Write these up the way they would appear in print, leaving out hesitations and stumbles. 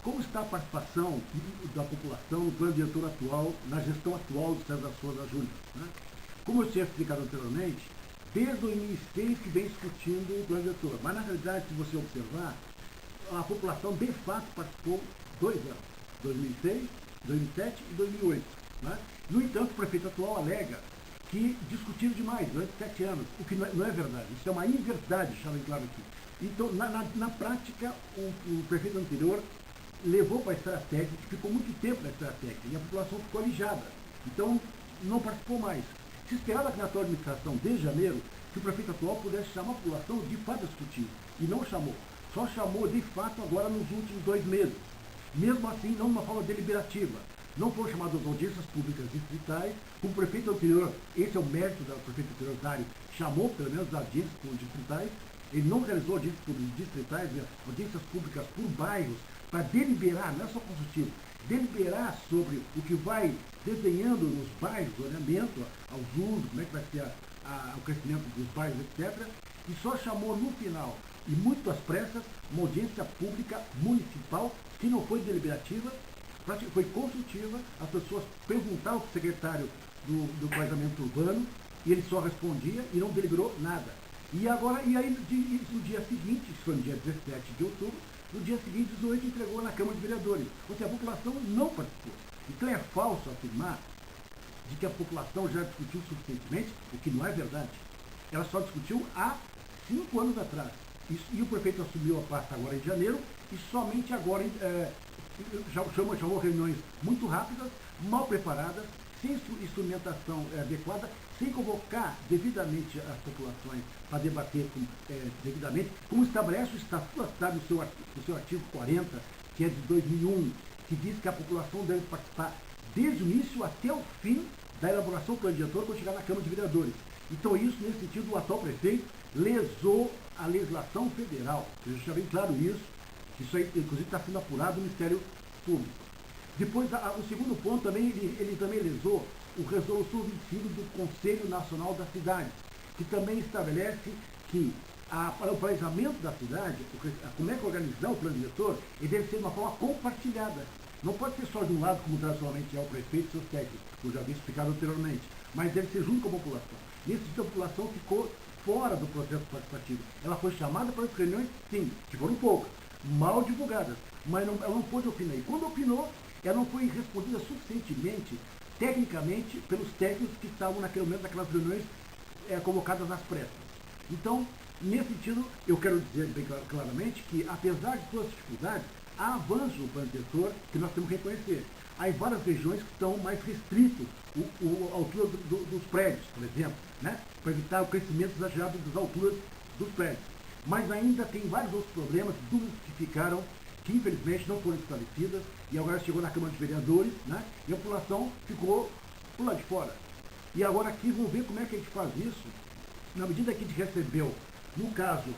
Como está a participação da população no plano diretor atual, na gestão atual do César Souza Júnior? Né? Como eu tinha explicado anteriormente, desde 2006 que vem discutindo o plano diretor, mas na realidade, se você observar, a população de fato participou 2 anos, 2006, 2007 e 2008. Né? No entanto, o prefeito atual alega que discutiram demais durante 7 anos, o que não é verdade, isso é uma inverdade, deixa bem claro aqui. Então, na prática, o prefeito anterior levou para a esfera técnica, ficou muito tempo na esfera técnica, e a população ficou alijada. Então, não participou mais. Se esperava que na atual administração, desde janeiro, que o prefeito atual pudesse chamar a população de fato a discutir, e não chamou. Só chamou de fato agora nos últimos 2 meses. Mesmo assim, não de uma forma deliberativa. Não foram chamadas audiências públicas distritais, como o prefeito anterior, esse é o mérito do prefeito anterior, Dário, chamou pelo menos audiências públicas distritais, ele não realizou audiências públicas distritais, audiências públicas por bairros, para deliberar, não é só consultivo, deliberar sobre o que vai desenhando nos bairros, o alinhamento aos usos, como é que vai ser o crescimento dos bairros, etc. E só chamou no final, e muito às pressas, uma audiência pública municipal, que não foi deliberativa, foi consultiva, as pessoas perguntavam para o secretário do planejamento urbano, e ele só respondia e não deliberou nada. E aí no dia seguinte, isso foi no dia 17 de outubro, no dia seguinte, 18, entregou na Câmara de Vereadores. Ou seja, a população não participou. Então é falso afirmar de que a população já discutiu suficientemente, o que não é verdade. Ela só discutiu há 5 anos atrás. E o prefeito assumiu a pasta agora em janeiro, e somente agora chamou reuniões muito rápidas, mal preparadas, sem instrumentação adequada, sem convocar devidamente as populações para debater devidamente, como estabelece o Estatuto da Cidade no seu artigo 40, que é de 2001, que diz que a população deve participar desde o início até o fim da elaboração do plano diretor quando chegar na Câmara de Vereadores. Então isso, nesse sentido, o atual prefeito lesou a legislação federal. Eu deixo bem claro isso, que isso aí, inclusive, está sendo apurado no Ministério Público. Depois, o segundo ponto, também, ele também lesou o resolução 25 do Conselho Nacional da Cidade, que também estabelece que para o planejamento da cidade, como é que organizar o plano diretor, ele deve ser de uma forma compartilhada. Não pode ser só de um lado, como tradicionalmente é o prefeito e seus técnicos, como já havia explicado anteriormente, mas deve ser junto com a população. Nesse sentido, a população ficou fora do processo participativo. Ela foi chamada para as reuniões, sim, que foram poucas, mal divulgadas, mas ela não pôde opinar. E quando opinou, ela não foi respondida suficientemente, tecnicamente, pelos técnicos que estavam naquele momento, naquelas reuniões convocadas nas pressas. Então, nesse sentido, eu quero dizer bem claramente que, apesar de todas as dificuldades, há avanço no plano diretor que nós temos que reconhecer. Há em várias regiões que estão mais restritos a altura dos prédios, por exemplo, né? Para evitar o crescimento exagerado das alturas dos prédios. Mas ainda tem vários outros problemas, dúvidas que ficaram, que infelizmente não foram esclarecidas, e agora chegou na Câmara de Vereadores, né? E a população ficou por lá de fora. E agora aqui vamos ver como é que a gente faz isso, na medida que a gente recebeu, no caso,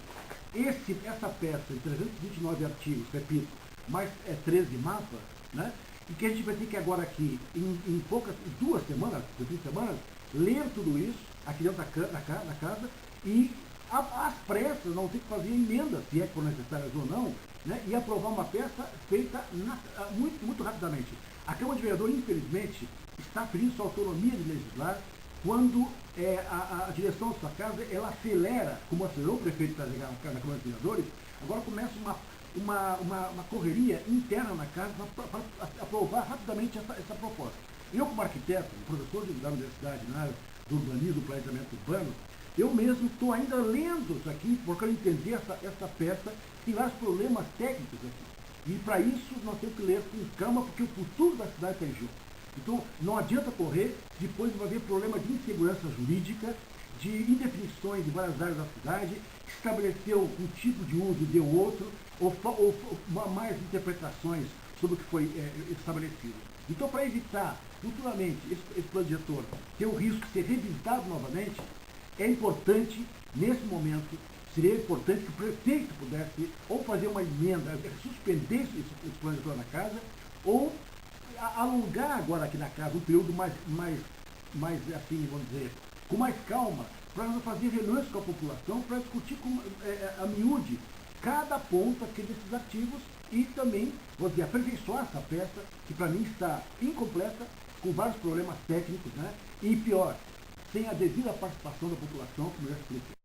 essa peça de 329 artigos, repito, mais 13 mapas, né? E que a gente vai ter que agora aqui, em 2 semanas, 3 semanas, ler tudo isso aqui dentro da casa e às pressas, não tem que fazer emenda, se é que for necessárias ou não, né? E aprovar uma peça feita muito rapidamente. A Câmara de Vereadores, infelizmente, está pedindo sua autonomia de legislar quando a direção da sua casa ela acelera, como acelerou o prefeito para chegar na Câmara de Vereadores, agora começa uma correria interna na casa para aprovar rapidamente essa proposta. Eu, como arquiteto, professor da universidade na área do urbanismo, do planejamento urbano, eu mesmo estou ainda lendo isso aqui, porque eu entender essa peça, tem vários problemas técnicos aqui. E para isso nós temos que ler com calma, porque o futuro da cidade está em jogo. Então não adianta correr, depois vai haver problema de insegurança jurídica, de indefinições de várias áreas da cidade, estabeleceu um tipo de uso e deu outro, ou mais interpretações sobre o que foi estabelecido. Então, para evitar futuramente esse plano diretor ter o risco de ser revisitado novamente, é importante, nesse momento, seria importante que o prefeito pudesse ou fazer uma emenda, suspender esse plano diretor na casa, ou alongar agora aqui na casa um período mais assim, vamos dizer, com mais calma, para fazer reuniões com a população, para discutir a miúde cada ponto aqui desses artigos e também, vou dizer, aperfeiçoar essa peça, que para mim está incompleta, com vários problemas técnicos, né? E pior, sem a devida participação da população, como eu já expliquei.